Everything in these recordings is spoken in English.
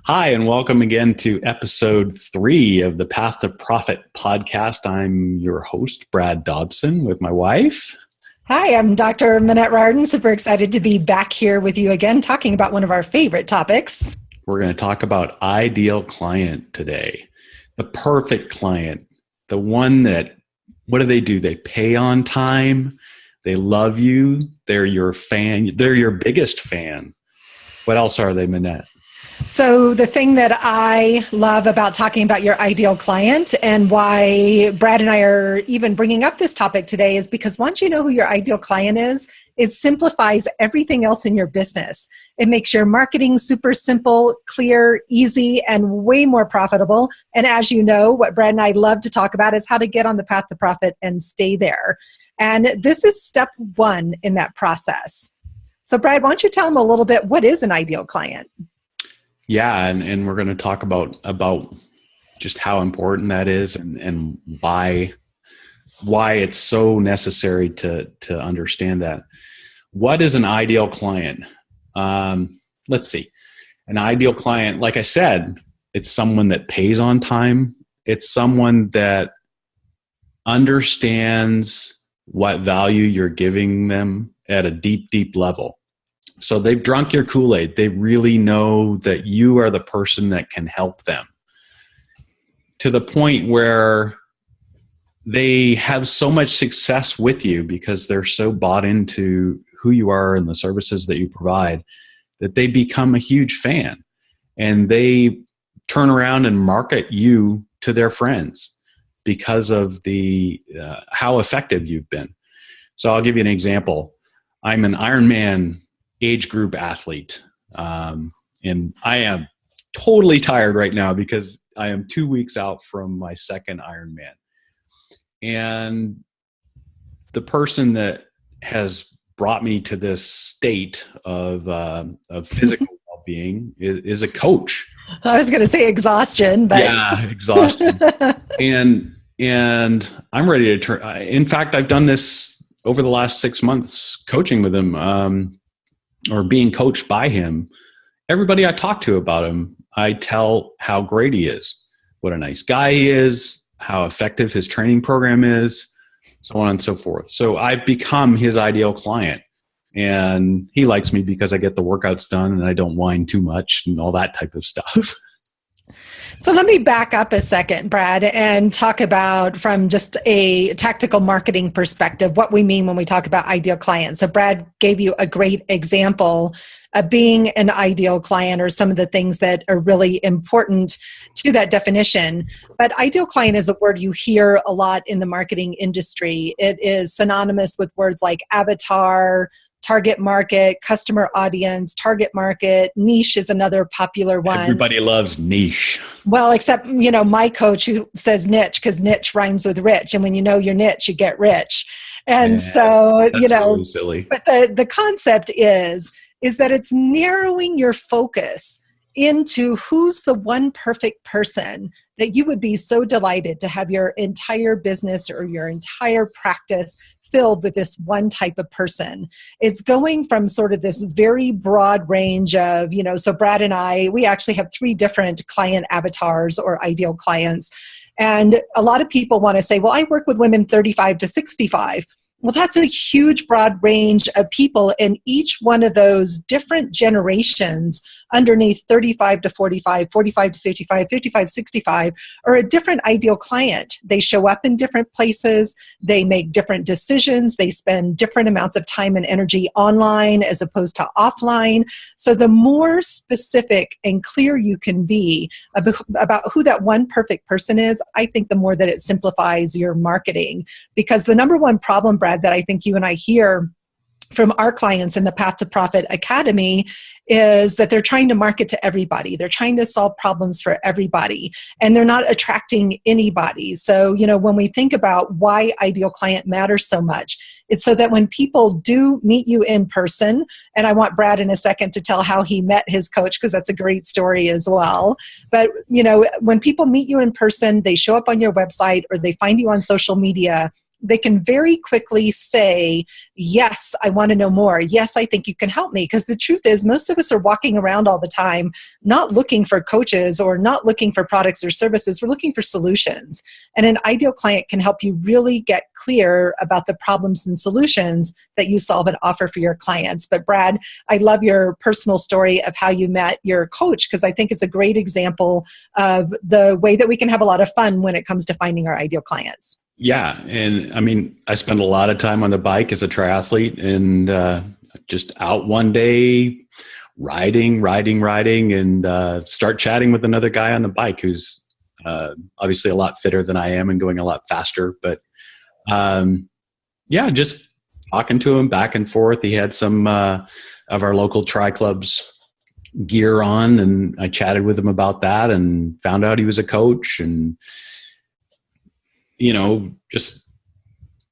Hi, and welcome again to episode 3 of the Path to Profit podcast. I'm your host, Brad Dobson, with my wife. Hi, I'm Dr. Minette Rarden. Super excited to be back here with you again, talking about one of our favorite topics. We're going to talk about ideal client today. The perfect client, the one that, what do? They pay on time. They love you. They're your fan. They're your biggest fan. What else are they, Minette? So the thing that I love about talking about your ideal client and why Brad and I are even bringing up this topic today is because once you know who your ideal client is, it simplifies everything else in your business. It makes your marketing super simple, clear, easy, and way more profitable. And as you know, what Brad and I love to talk about is how to get on the path to profit and stay there. And this is step 1 in that process. So Brad, why don't you tell them a little bit, what is an ideal client? Yeah, and we're going to talk about just how important that is and why it's so necessary to understand that. What is an ideal client? Let's see. An ideal client, like I said, it's someone that pays on time. It's someone that understands what value you're giving them at a deep, deep level. So they've drunk your Kool-Aid. They really know that you are the person that can help them to the point where they have so much success with you because they're so bought into who you are and the services that you provide that they become a huge fan, and they turn around and market you to their friends because of the how effective you've been. So I'll give you an example. I'm an Ironman age group athlete. And I am totally tired right now because I am 2 weeks out from my second Ironman. And the person that has brought me to this state of physical well-being is a coach. I was going to say exhaustion, but yeah, exhaustion. and I'm ready to turn. In fact, I've done this over the last 6 months, coaching with him. Or being coached by him. Everybody I talk to about him, I tell how great he is, what a nice guy he is, how effective his training program is, so on and so forth. So I've become his ideal client, and he likes me because I get the workouts done and I don't whine too much and all that type of stuff. So let me back up a second, Brad, and talk about from just a tactical marketing perspective, what we mean when we talk about ideal clients. So Brad gave you a great example of being an ideal client or some of the things that are really important to that definition. But ideal client is a word you hear a lot in the marketing industry. It is synonymous with words like avatar, target market, customer audience, target market, niche is another popular one. Everybody loves niche. Well, except, my coach who says niche because niche rhymes with rich. And when you know your niche, you get rich. And so, that's really silly. But the concept is that it's narrowing your focus into who's the one perfect person that you would be so delighted to have your entire business or your entire practice filled with this one type of person. It's going from sort of this very broad range of, so Brad and I, we actually have 3 different client avatars or ideal clients. And a lot of people want to say, well, I work with women 35 to 65. Well, that's a huge broad range of people, and each one of those different generations underneath 35 to 45, 45 to 55, 55 to 65 are a different ideal client. They show up in different places. They make different decisions. They spend different amounts of time and energy online as opposed to offline. So the more specific and clear you can be about who that one perfect person is, I think the more that it simplifies your marketing. Because the number one problem, Brad, that I think you and I hear from our clients in the Path to Profit Academy is that they're trying to market to everybody. They're trying to solve problems for everybody, and they're not attracting anybody. So, when we think about why ideal client matters so much, it's so that when people do meet you in person, and I want Brad in a second to tell how he met his coach, because that's a great story as well. But, when people meet you in person, they show up on your website or they find you on social media, they can very quickly say, yes, I want to know more. Yes, I think you can help me. Because the truth is, most of us are walking around all the time, not looking for coaches or not looking for products or services. We're looking for solutions. And an ideal client can help you really get clear about the problems and solutions that you solve and offer for your clients. But Brad, I love your personal story of how you met your coach, because I think it's a great example of the way that we can have a lot of fun when it comes to finding our ideal clients. Yeah. And I mean, I spend a lot of time on the bike as a triathlete, and just out one day riding, and start chatting with another guy on the bike who's obviously a lot fitter than I am and going a lot faster. But just talking to him back and forth. He had some of our local tri clubs gear on, and I chatted with him about that and found out he was a coach, and just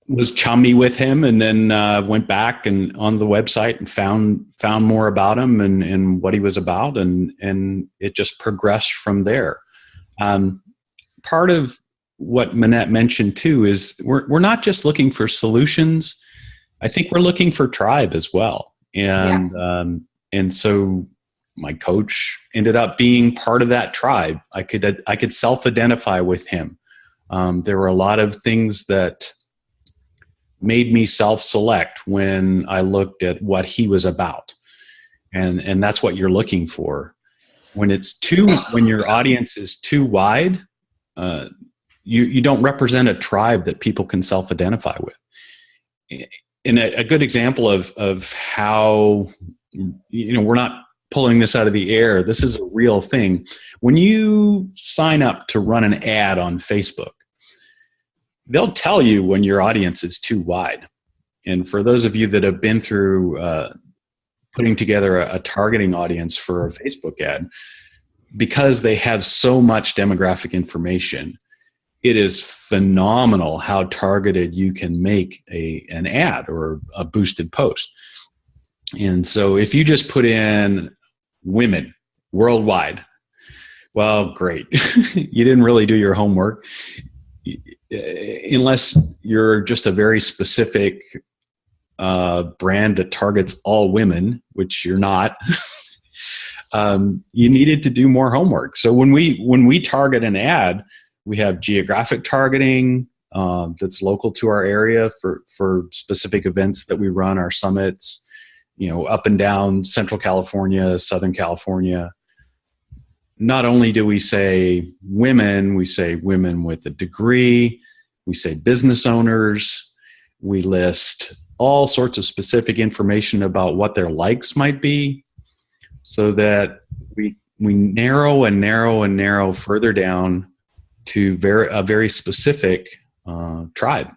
was chummy with him, and then went back and on the website and found more about him and what he was about, and it just progressed from there. Part of what Minette mentioned too is we're not just looking for solutions. I think we're looking for tribe as well, and so my coach ended up being part of that tribe. I could self-identify with him. There were a lot of things that made me self-select when I looked at what he was about. And that's what you're looking for. When your audience is too wide, you don't represent a tribe that people can self-identify with. And a good example of how, we're not pulling this out of the air. This is a real thing. When you sign up to run an ad on Facebook, they'll tell you when your audience is too wide. And for those of you that have been through putting together a targeting audience for a Facebook ad, because they have so much demographic information, it is phenomenal how targeted you can make an ad or a boosted post. And so if you just put in women worldwide, well, great. You didn't really do your homework. Unless you're just a very specific brand that targets all women, which you're not, you needed to do more homework. So when we target an ad, we have geographic targeting that's local to our area for specific events that we run, our summits, up and down Central California, Southern California. Not only do we say women with a degree, we say business owners, we list all sorts of specific information about what their likes might be, so that we narrow further down to a very specific tribe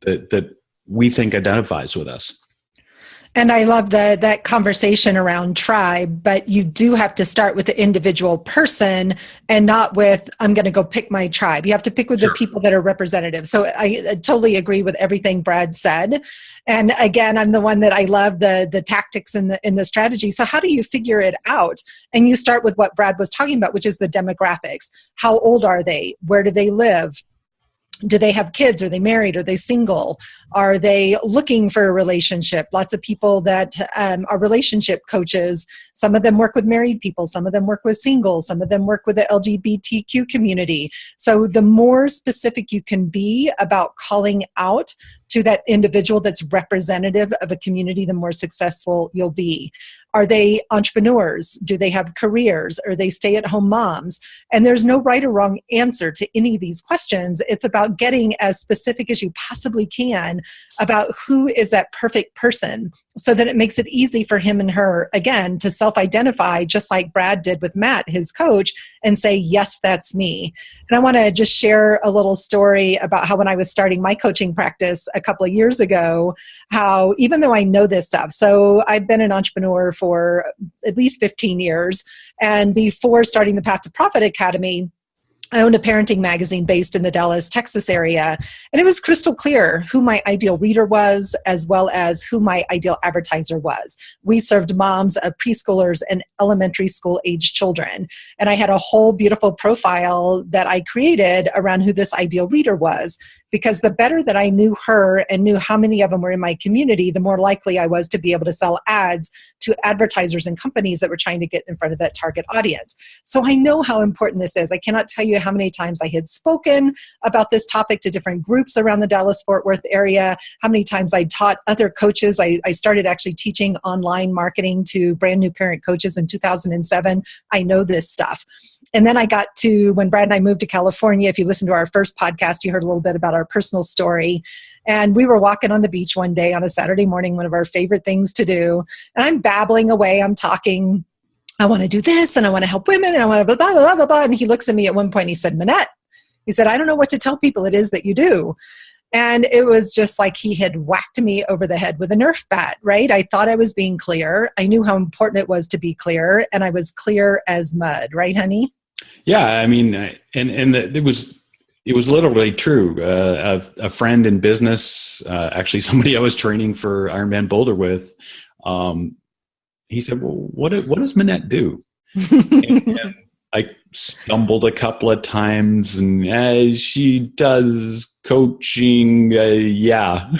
that we think identifies with us. And I love that conversation around tribe, but you do have to start with the individual person and not with, I'm going to go pick my tribe. You have to pick with the people that are representative. So I totally agree with everything Brad said. And again, I'm the one that I love the tactics and the strategy. So how do you figure it out? And you start with what Brad was talking about, which is the demographics. How old are they? Where do they live? Do they have kids? Are they married? Are they single? Are they looking for a relationship? Lots of people that are relationship coaches, some of them work with married people, some of them work with singles, some of them work with the LGBTQ community. So the more specific you can be about calling out to that individual that's representative of a community, the more successful you'll be. Are they entrepreneurs? Do they have careers? Are they stay-at-home moms? And there's no right or wrong answer to any of these questions. It's about getting as specific as you possibly can about who is that perfect person, so that it makes it easy for him and her, again, to self-identify, just like Brad did with Matt, his coach, and say, yes, that's me. And I want to just share a little story about how when I was starting my coaching practice a couple of years ago, how even though I know this stuff, so I've been an entrepreneur for at least 15 years, and before starting the Path to Profit Academy, I owned a parenting magazine based in the Dallas, Texas area, and it was crystal clear who my ideal reader was, as well as who my ideal advertiser was. We served moms of preschoolers and elementary school age children, and I had a whole beautiful profile that I created around who this ideal reader was. because the better that I knew her and knew how many of them were in my community, the more likely I was to be able to sell ads to advertisers and companies that were trying to get in front of that target audience. So I know how important this is. I cannot tell you how many times I had spoken about this topic to different groups around the Dallas-Fort Worth area, how many times I taught other coaches. I started actually teaching online marketing to brand new parent coaches in 2007. I know this stuff. And then I got to, when Brad and I moved to California, if you listened to our first podcast, you heard a little bit about our personal story. And we were walking on the beach one day on a Saturday morning, one of our favorite things to do. And I'm babbling away, I'm talking, I want to do this, and I want to help women, and I want to blah, blah, blah, blah, blah. And he looks at me at one point, and he said, Minette, he said, I don't know what to tell people it is that you do. And it was just like he had whacked me over the head with a Nerf bat, right? I thought I was being clear. I knew how important it was to be clear, and I was clear as mud, right, honey? Yeah, I mean, it was literally true. A friend in business, actually somebody I was training for Ironman Boulder with, he said, well, what does Minette do? and I stumbled a couple of times, and she does coaching. Yeah.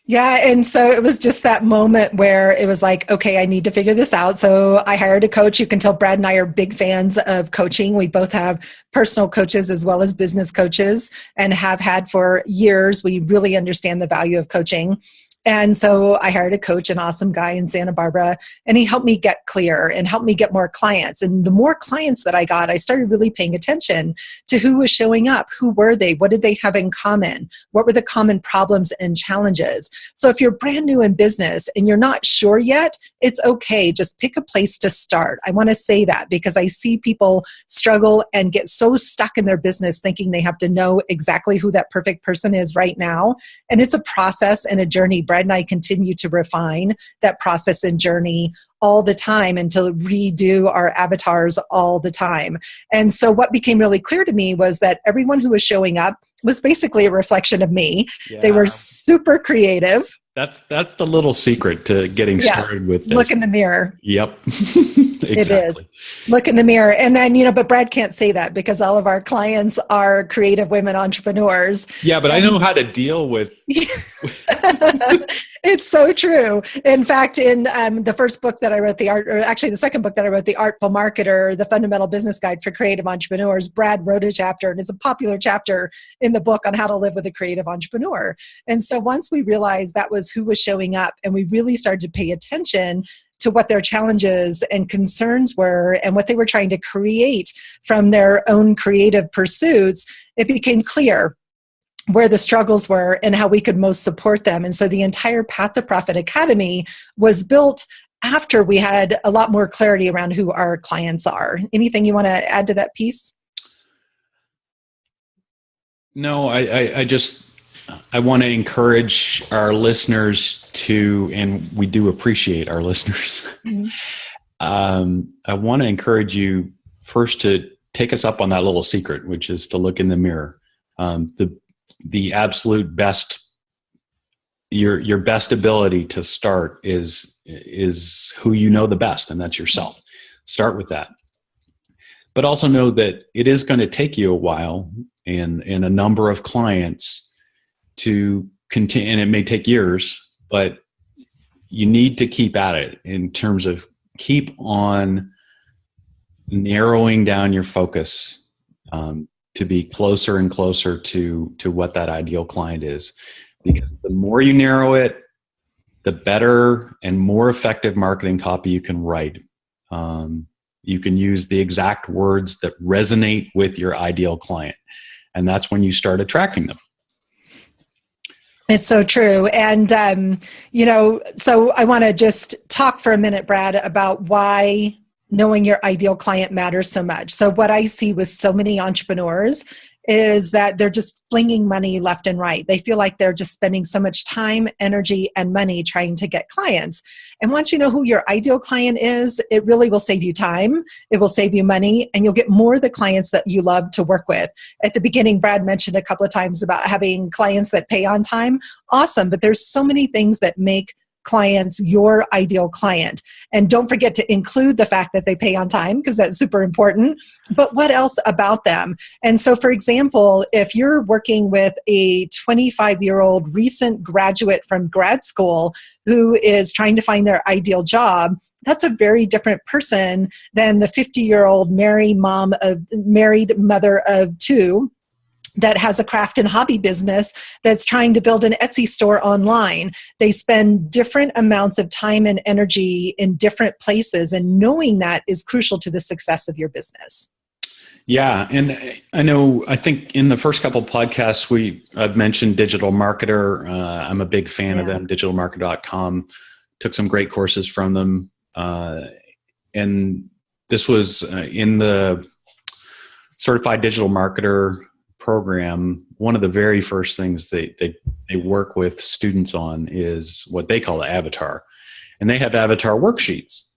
Yeah. And so it was just that moment where it was like, okay, I need to figure this out. So I hired a coach. You can tell Brad and I are big fans of coaching. We both have personal coaches as well as business coaches and have had for years. We really understand the value of coaching. And so I hired a coach, an awesome guy in Santa Barbara, and he helped me get clear and helped me get more clients. And the more clients that I got, I started really paying attention to who was showing up. Who were they? What did they have in common? What were the common problems and challenges? So if you're brand new in business and you're not sure yet, it's okay. Just pick a place to start. I want to say that because I see people struggle and get so stuck in their business thinking they have to know exactly who that perfect person is right now. And it's a process and a journey. Brad and I continue to refine that process and journey all the time and to redo our avatars all the time. And so what became really clear to me was that everyone who was showing up was basically a reflection of me. Yeah. They were super creative. That's the little secret to getting started with this. Look in the mirror. Yep. Exactly. It is. Look in the mirror. And then, but Brad can't say that because all of our clients are creative women entrepreneurs. Yeah, but I know how to deal with. It's so true. In fact, in the first book that I wrote, the second book that I wrote, The Artful Marketer, The Fundamental Business Guide for Creative Entrepreneurs, Brad wrote a chapter, and it's a popular chapter in the book on how to live with a creative entrepreneur. And so once we realized that was who was showing up, and we really started to pay attention to what their challenges and concerns were and what they were trying to create from their own creative pursuits, it became clear where the struggles were and how we could most support them. And so the entire Path to Profit Academy was built after we had a lot more clarity around who our clients are. Anything you want to add to that piece? No, I want to encourage our listeners to, and we do appreciate our listeners. Mm-hmm. I want to encourage you first to take us up on that little secret, which is to look in the mirror. The absolute best, your best ability to start is who you know the best, and that's yourself. Start with that. But also know that it is going to take you a while and a number of clients to continue, and it may take years, but you need to keep at it in terms of keep on narrowing down your focus to be closer and closer to what that ideal client is. Because the more you narrow it, the better and more effective marketing copy you can write. You can use the exact words that resonate with your ideal client. And that's when you start attracting them. It's so true. And, so I want to just talk for a minute, Brad, about why knowing your ideal client matters so much. So what I see with so many entrepreneurs is that they're just flinging money left and right. They feel like they're just spending so much time, energy, and money trying to get clients. And once you know who your ideal client is, it really will save you time, it will save you money, and you'll get more of the clients that you love to work with. At the beginning, Brad mentioned a couple of times about having clients that pay on time. Awesome, but there's so many things that make clients your ideal client. And don't forget to include the fact that they pay on time, because that's super important. But what else about them? And so, for example, if you're working with a 25-year-old recent graduate from grad school who is trying to find their ideal job, that's a very different person than the 50-year-old married mother of two that has a craft and hobby business that's trying to build an Etsy store online. They spend different amounts of time and energy in different places, and knowing that is crucial to the success of your business. Yeah, and I think in the first couple of podcasts, I've mentioned Digital Marketer. I'm a big fan of them, digitalmarketer.com. Took some great courses from them. And this was in the Certified Digital Marketer program. One of the very first things they work with students on is what they call the avatar. And they have avatar worksheets.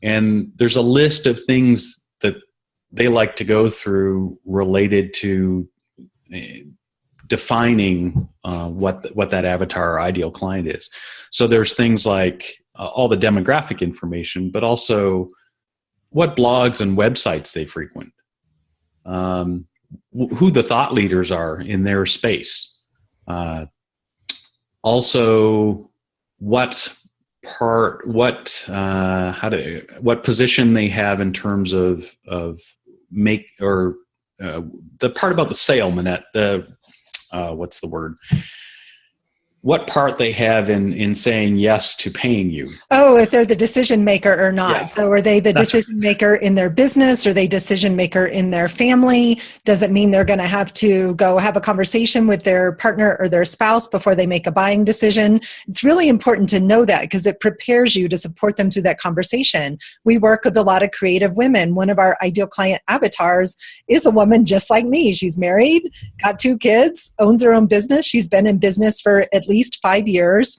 And there's a list of things that they like to go through related to defining what that avatar or ideal client is. So there's things like all the demographic information, but also what blogs and websites they frequent, who the thought leaders are in their space, also what position they have in terms of the part about the sale, Minette, what's the word? What part they have in saying yes to paying you. Oh, if they're the decision maker or not. Yeah. So are they the decision maker in their business? Are they decision maker in their family? Does it mean they're going to have to go have a conversation with their partner or their spouse before they make a buying decision? It's really important to know that, because it prepares you to support them through that conversation. We work with a lot of creative women. One of our ideal client avatars is a woman just like me. She's married, got 2 kids, owns her own business. She's been in business for at least 5 years.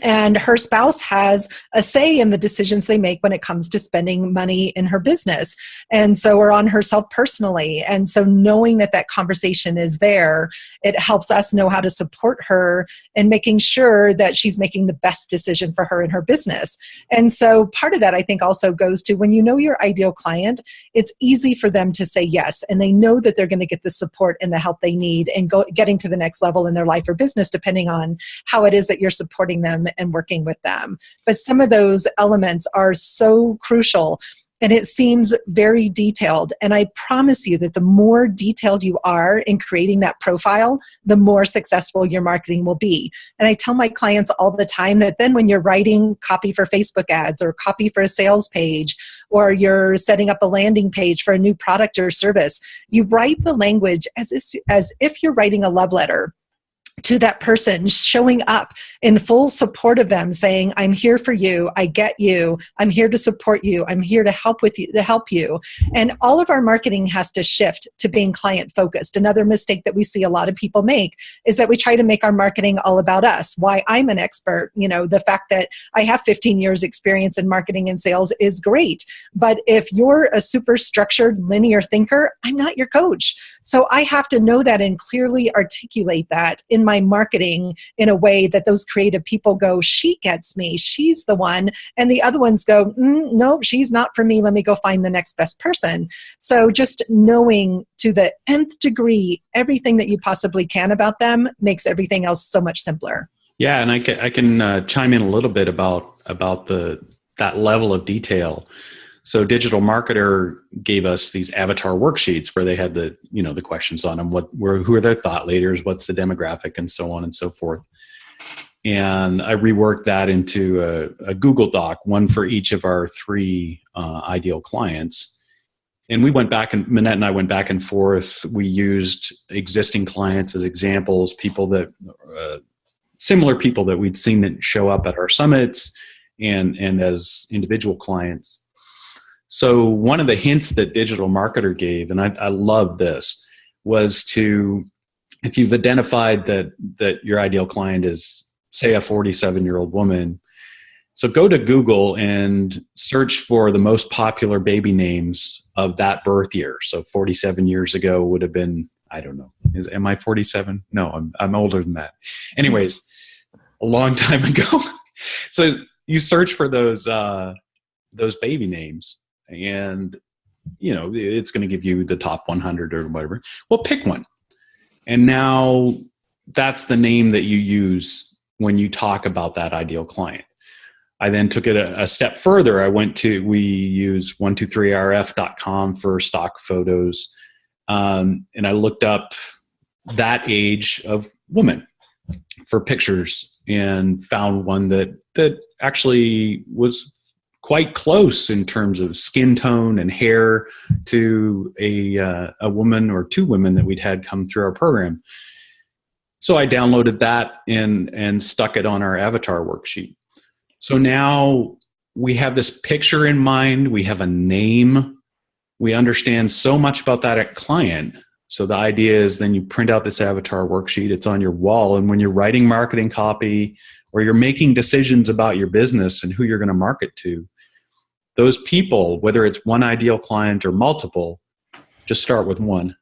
And her spouse has a say in the decisions they make when it comes to spending money in her business. And so, or on herself personally. And so knowing that that conversation is there, it helps us know how to support her in making sure that she's making the best decision for her in her business. And so part of that, I think, also goes to when you know your ideal client, it's easy for them to say yes. And they know that they're going to get the support and the help they need and getting to the next level in their life or business, depending on how it is that you're supporting them and working with them. But some of those elements are so crucial, and it seems very detailed. And I promise you that the more detailed you are in creating that profile, the more successful your marketing will be. And I tell my clients all the time that then when you're writing copy for Facebook ads or copy for a sales page, or you're setting up a landing page for a new product or service, you write the language as if you're writing a love letter to that person, showing up in full support of them, saying, I'm here for you, I get you, I'm here to support you, I'm here to help you. And all of our marketing has to shift to being client focused. Another mistake that we see a lot of people make is that we try to make our marketing all about us. Why I'm an expert, the fact that I have 15 years experience in marketing and sales is great. But if you're a super structured linear thinker, I'm not your coach. So I have to know that and clearly articulate that in my marketing in a way that those creative people go, she gets me, she's the one. And the other ones go, no, she's not for me. Let me go find the next best person. So just knowing to the nth degree everything that you possibly can about them makes everything else so much simpler. Yeah, and I can chime in a little bit about that level of detail. So Digital Marketer gave us these avatar worksheets where they had the questions on them. Who are their thought leaders? What's the demographic, and so on and so forth. And I reworked that into a Google Doc, one for each of our 3 ideal clients. And we went back, and Minette and I went back and forth. We used existing clients as examples, similar people that we'd seen that show up at our summits, and as individual clients. So one of the hints that Digital Marketer gave, and I love this, was if you've identified that your ideal client is, say, a 47-year-old woman, so go to Google and search for the most popular baby names of that birth year. So 47 years ago would have been, I don't know, am I 47? No, I'm older than that. Anyways, a long time ago. So you search for those baby names, and it's going to give you the top 100 or whatever. Well, pick one, and now that's the name that you use when you talk about that ideal client. I then took it a step further. We use 123rf.com for stock photos. And I looked up that age of woman for pictures and found one that actually was quite close in terms of skin tone and hair to a woman or two women that we'd had come through our program. So I downloaded that and stuck it on our avatar worksheet. So now we have this picture in mind. We have a name. We understand so much about that client. So the idea is then you print out this avatar worksheet. It's on your wall. And when you're writing marketing copy or you're making decisions about your business and who you're going to market to, those people, whether it's one ideal client or multiple, just start with one.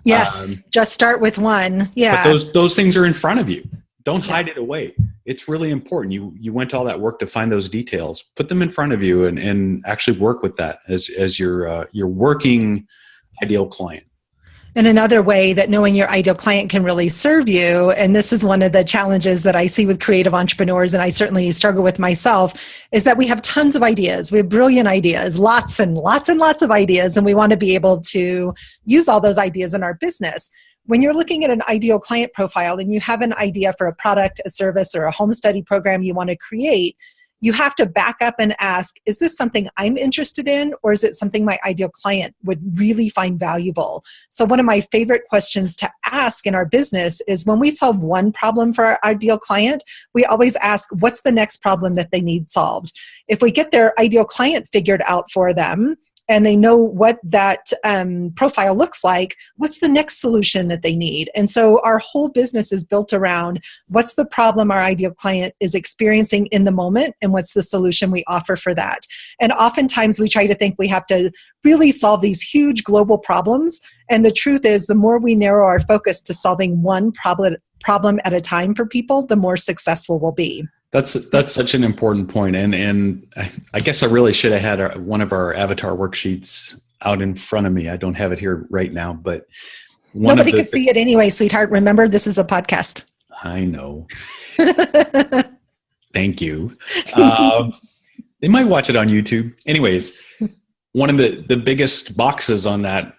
Yes, just start with one. Yeah. But those things are in front of you. Don't hide it away. It's really important. You went to all that work to find those details. Put them in front of you and actually work with that as your working ideal client. And another way that knowing your ideal client can really serve you, and this is one of the challenges that I see with creative entrepreneurs, and I certainly struggle with myself, is that we have tons of ideas. We have brilliant ideas, lots and lots and lots of ideas, and we want to be able to use all those ideas in our business. When you're looking at an ideal client profile and you have an idea for a product, a service, or a home study program you want to create, you have to back up and ask, is this something I'm interested in, or is it something my ideal client would really find valuable? So one of my favorite questions to ask in our business is when we solve one problem for our ideal client, we always ask, what's the next problem that they need solved? If we get their ideal client figured out for them, and they know what that profile looks like, what's the next solution that they need? And so our whole business is built around what's the problem our ideal client is experiencing in the moment, and what's the solution we offer for that. And oftentimes we try to think we have to really solve these huge global problems. And the truth is, the more we narrow our focus to solving one problem at a time for people, the more successful we'll be. That's such an important point. And I guess I really should have had one of our avatar worksheets out in front of me. I don't have it here right now, but nobody could see it anyway, sweetheart. Remember, this is a podcast. I know. Thank you. They might watch it on YouTube. Anyways, one of the biggest boxes on that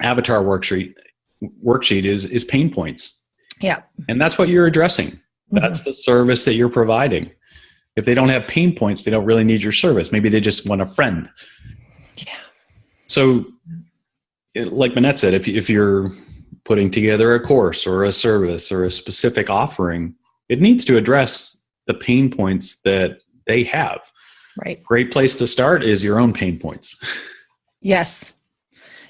avatar worksheet is pain points. Yeah. And that's what you're addressing. That's the service that you're providing. If they don't have pain points, they don't really need your service. Maybe they just want a friend. Yeah. So like Minette said, if you're putting together a course or a service or a specific offering, it needs to address the pain points that they have. Right. Great place to start is your own pain points. Yes.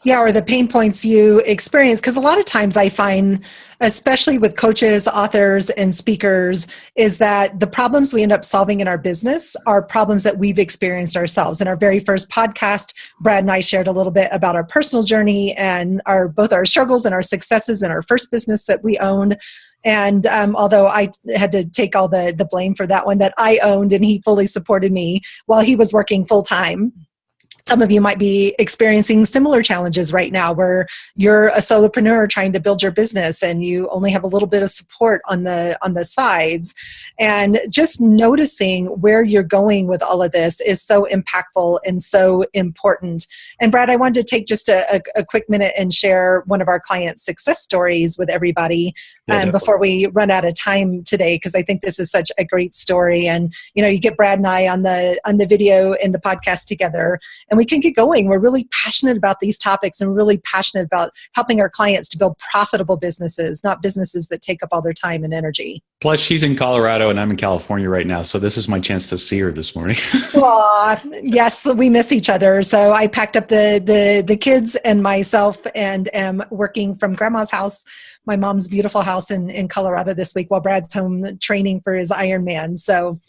Yeah, or the pain points you experience. Because a lot of times I find, especially with coaches, authors, and speakers, is that the problems we end up solving in our business are problems that we've experienced ourselves. In our very first podcast, Brad and I shared a little bit about our personal journey and both our struggles and our successes in our first business that we owned. And although I had to take all the blame for that one that I owned, and he fully supported me while he was working full time. Some of you might be experiencing similar challenges right now where you're a solopreneur trying to build your business and you only have a little bit of support on the sides. And just noticing where you're going with all of this is so impactful and so important. And Brad, I wanted to take just a quick minute and share one of our client success stories with everybody before we run out of time today, because I think this is such a great story. And you get Brad and I on the video and the podcast together, and we can get going. We're really passionate about these topics and really passionate about helping our clients to build profitable businesses, not businesses that take up all their time and energy. Plus, she's in Colorado and I'm in California right now, so this is my chance to see her this morning. Aw, yes, we miss each other. So I packed up the kids and myself and am working from Grandma's house, my mom's beautiful house in Colorado this week, while Brad's home training for his Ironman. So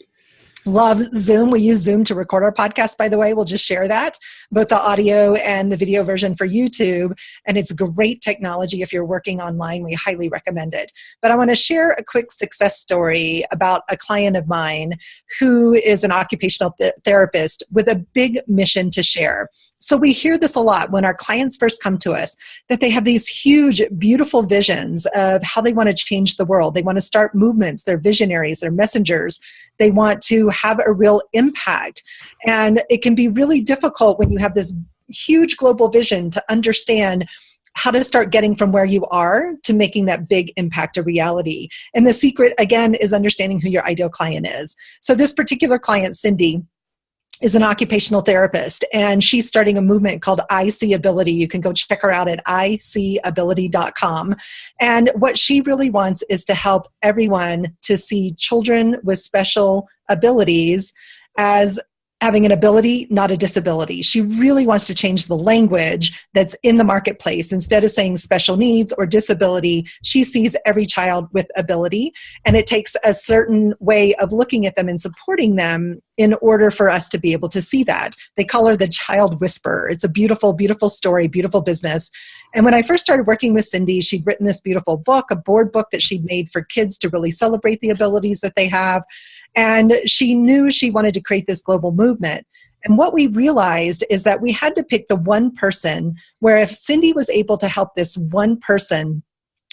Love Zoom. We use Zoom to record our podcast, by the way. We'll just share that, both the audio and the video version for YouTube. And it's great technology if you're working online. We highly recommend it. But I want to share a quick success story about a client of mine who is an occupational therapist with a big mission to share. So we hear this a lot when our clients first come to us, that they have these huge, beautiful visions of how they want to change the world. They want to start movements. They're visionaries. They're messengers. They want to have a real impact. And it can be really difficult when you have this huge global vision to understand how to start getting from where you are to making that big impact a reality. And the secret, again, is understanding who your ideal client is. So this particular client, Cindy, is an occupational therapist, and she's starting a movement called I See Ability. You can go check her out at iseeability.com. And what she really wants is to help everyone to see children with special abilities as having an ability, not a disability. She really wants to change the language that's in the marketplace. Instead of saying special needs or disability, she sees every child with ability, and it takes a certain way of looking at them and supporting them in order for us to be able to see that. They call her the child whisperer. It's a beautiful, beautiful story, beautiful business. And when I first started working with Cindy, she'd written this beautiful book, a board book that she'd made for kids to really celebrate the abilities that they have. And she knew she wanted to create this global movement. And what we realized is that we had to pick the one person where if Cindy was able to help this one person,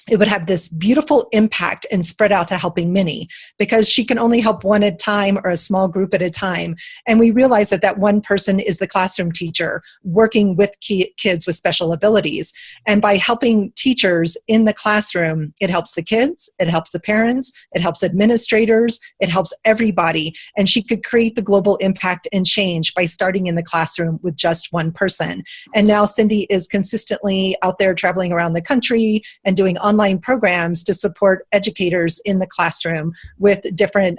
it would have this beautiful impact and spread out to helping many, because she can only help one at a time or a small group at a time. And we realize that that one person is the classroom teacher working with kids with special abilities. And by helping teachers in the classroom, it helps the kids, it helps the parents, it helps administrators, it helps everybody. And she could create the global impact and change by starting in the classroom with just one person. And now Cindy is consistently out there traveling around the country and doing online programs to support educators in the classroom with different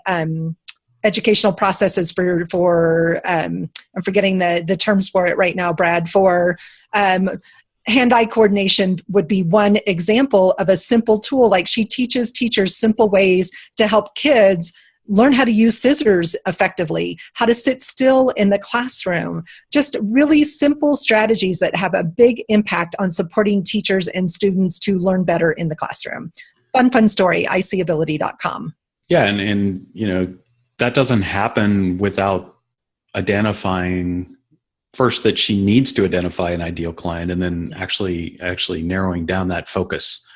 educational processes for I'm forgetting the terms for it right now, Brad, for hand-eye coordination would be one example of a simple tool. Like she teaches teachers simple ways to help kids learn how to use scissors effectively, how to sit still in the classroom, just really simple strategies that have a big impact on supporting teachers and students to learn better in the classroom. Fun story, iseeability.com. Yeah, and you know, that doesn't happen without identifying first that she needs to identify an ideal client, and then actually narrowing down that focus.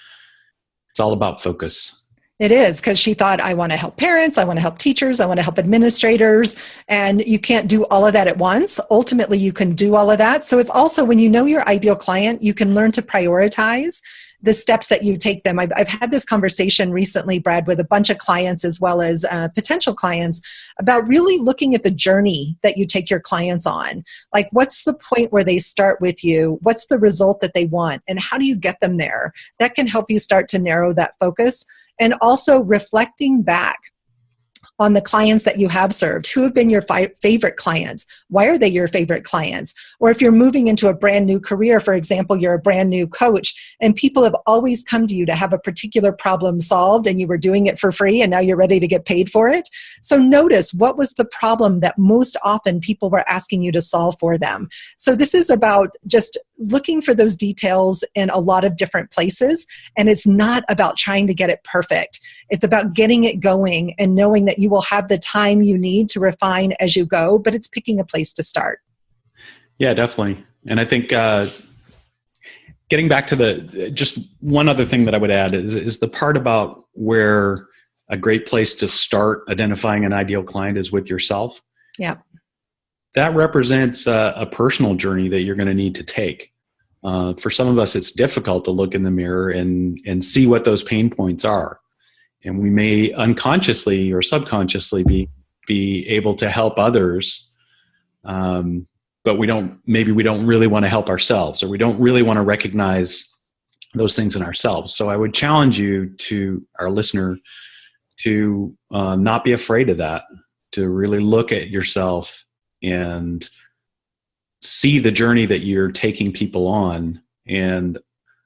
It's all about focus. It is, because she thought, I want to help parents, I want to help teachers, I want to help administrators, and you can't do all of that at once. Ultimately, you can do all of that. So it's also, when you know your ideal client, you can learn to prioritize the steps that you take them. I've had this conversation recently, Brad, with a bunch of clients as well as potential clients about really looking at the journey that you take your clients on. Like, what's the point where they start with you? What's the result that they want? And how do you get them there? That can help you start to narrow that focus. And also reflecting back on the clients that you have served. Who have been your favorite clients? Why are they your favorite clients? Or if you're moving into a brand new career, for example, you're a brand new coach, and people have always come to you to have a particular problem solved, and you were doing it for free, and now you're ready to get paid for it. So notice, what was the problem that most often people were asking you to solve for them? So this is about just looking for those details in a lot of different places. And it's not about trying to get it perfect. It's about getting it going and knowing that you will have the time you need to refine as you go, but it's picking a place to start. Yeah, definitely. And I think getting back to just one other thing that I would add is the part about where a great place to start identifying an ideal client is with yourself. Yeah. That represents a personal journey that you're going to need to take. For some of us, it's difficult to look in the mirror and see what those pain points are. And we may unconsciously or subconsciously be able to help others, but we don't really want to help ourselves, or we don't really want to recognize those things in ourselves. So I would challenge you, to our listener, to not be afraid of that, to really look at yourself and see the journey that you're taking people on, and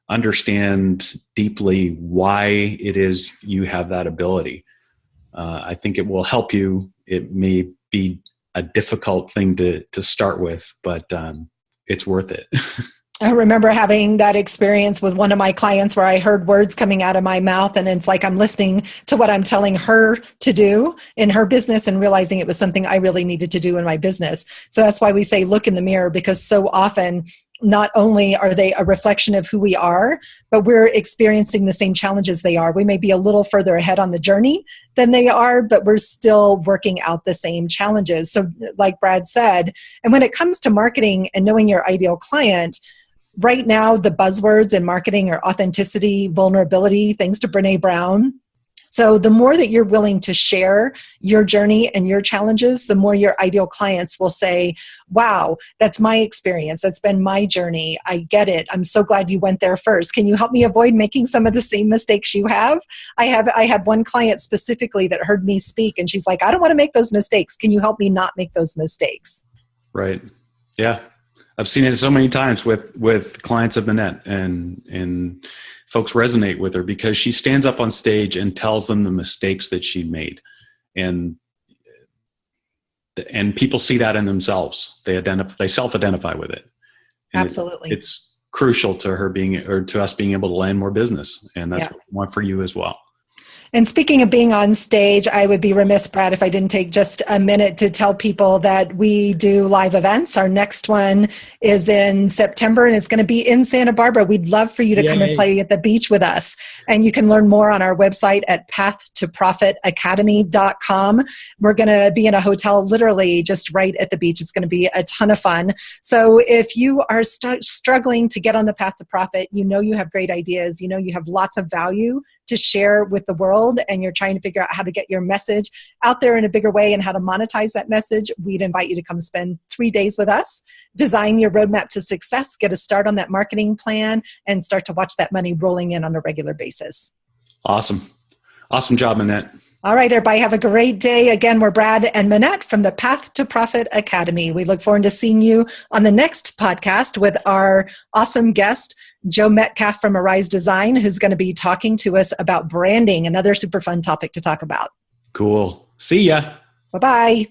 understand deeply why it is you have that ability. I think it will help you. It may be a difficult thing to start with, but it's worth it. I remember having that experience with one of my clients where I heard words coming out of my mouth, and it's like I'm listening to what I'm telling her to do in her business and realizing it was something I really needed to do in my business. So that's why we say look in the mirror, because so often not only are they a reflection of who we are, but we're experiencing the same challenges they are. We may be a little further ahead on the journey than they are, but we're still working out the same challenges. So like Brad said, and when it comes to marketing and knowing your ideal client, right now, the buzzwords in marketing are authenticity, vulnerability, thanks to Brene Brown. So the more that you're willing to share your journey and your challenges, the more your ideal clients will say, wow, that's my experience. That's been my journey. I get it. I'm so glad you went there first. Can you help me avoid making some of the same mistakes you have? I had one client specifically that heard me speak, and she's like, I don't want to make those mistakes. Can you help me not make those mistakes? Right. Yeah. I've seen it so many times with clients of Minette, and folks resonate with her because she stands up on stage and tells them the mistakes that she made. And people see that in themselves. They self-identify with it. And Absolutely. It's crucial to her to us being able to land more business. And that's what we want for you as well. And speaking of being on stage, I would be remiss, Brad, if I didn't take just a minute to tell people that we do live events. Our next one is in September, and it's going to be in Santa Barbara. We'd love for you to come and play at the beach with us. And you can learn more on our website at pathtoprofitacademy.com. We're going to be in a hotel literally just right at the beach. It's going to be a ton of fun. So if you are struggling to get on the path to profit, you know you have great ideas, you know you have lots of value to share with the world, and you're trying to figure out how to get your message out there in a bigger way and how to monetize that message, we'd invite you to come spend 3 days with us, design your roadmap to success, get a start on that marketing plan, and start to watch that money rolling in on a regular basis. Awesome. Awesome job, Minette. All right, everybody, have a great day. Again, we're Brad and Minette from the Path to Profit Academy. We look forward to seeing you on the next podcast with our awesome guest, Joe Metcalf from Arise Design, who's going to be talking to us about branding, another super fun topic to talk about. Cool. See ya. Bye-bye.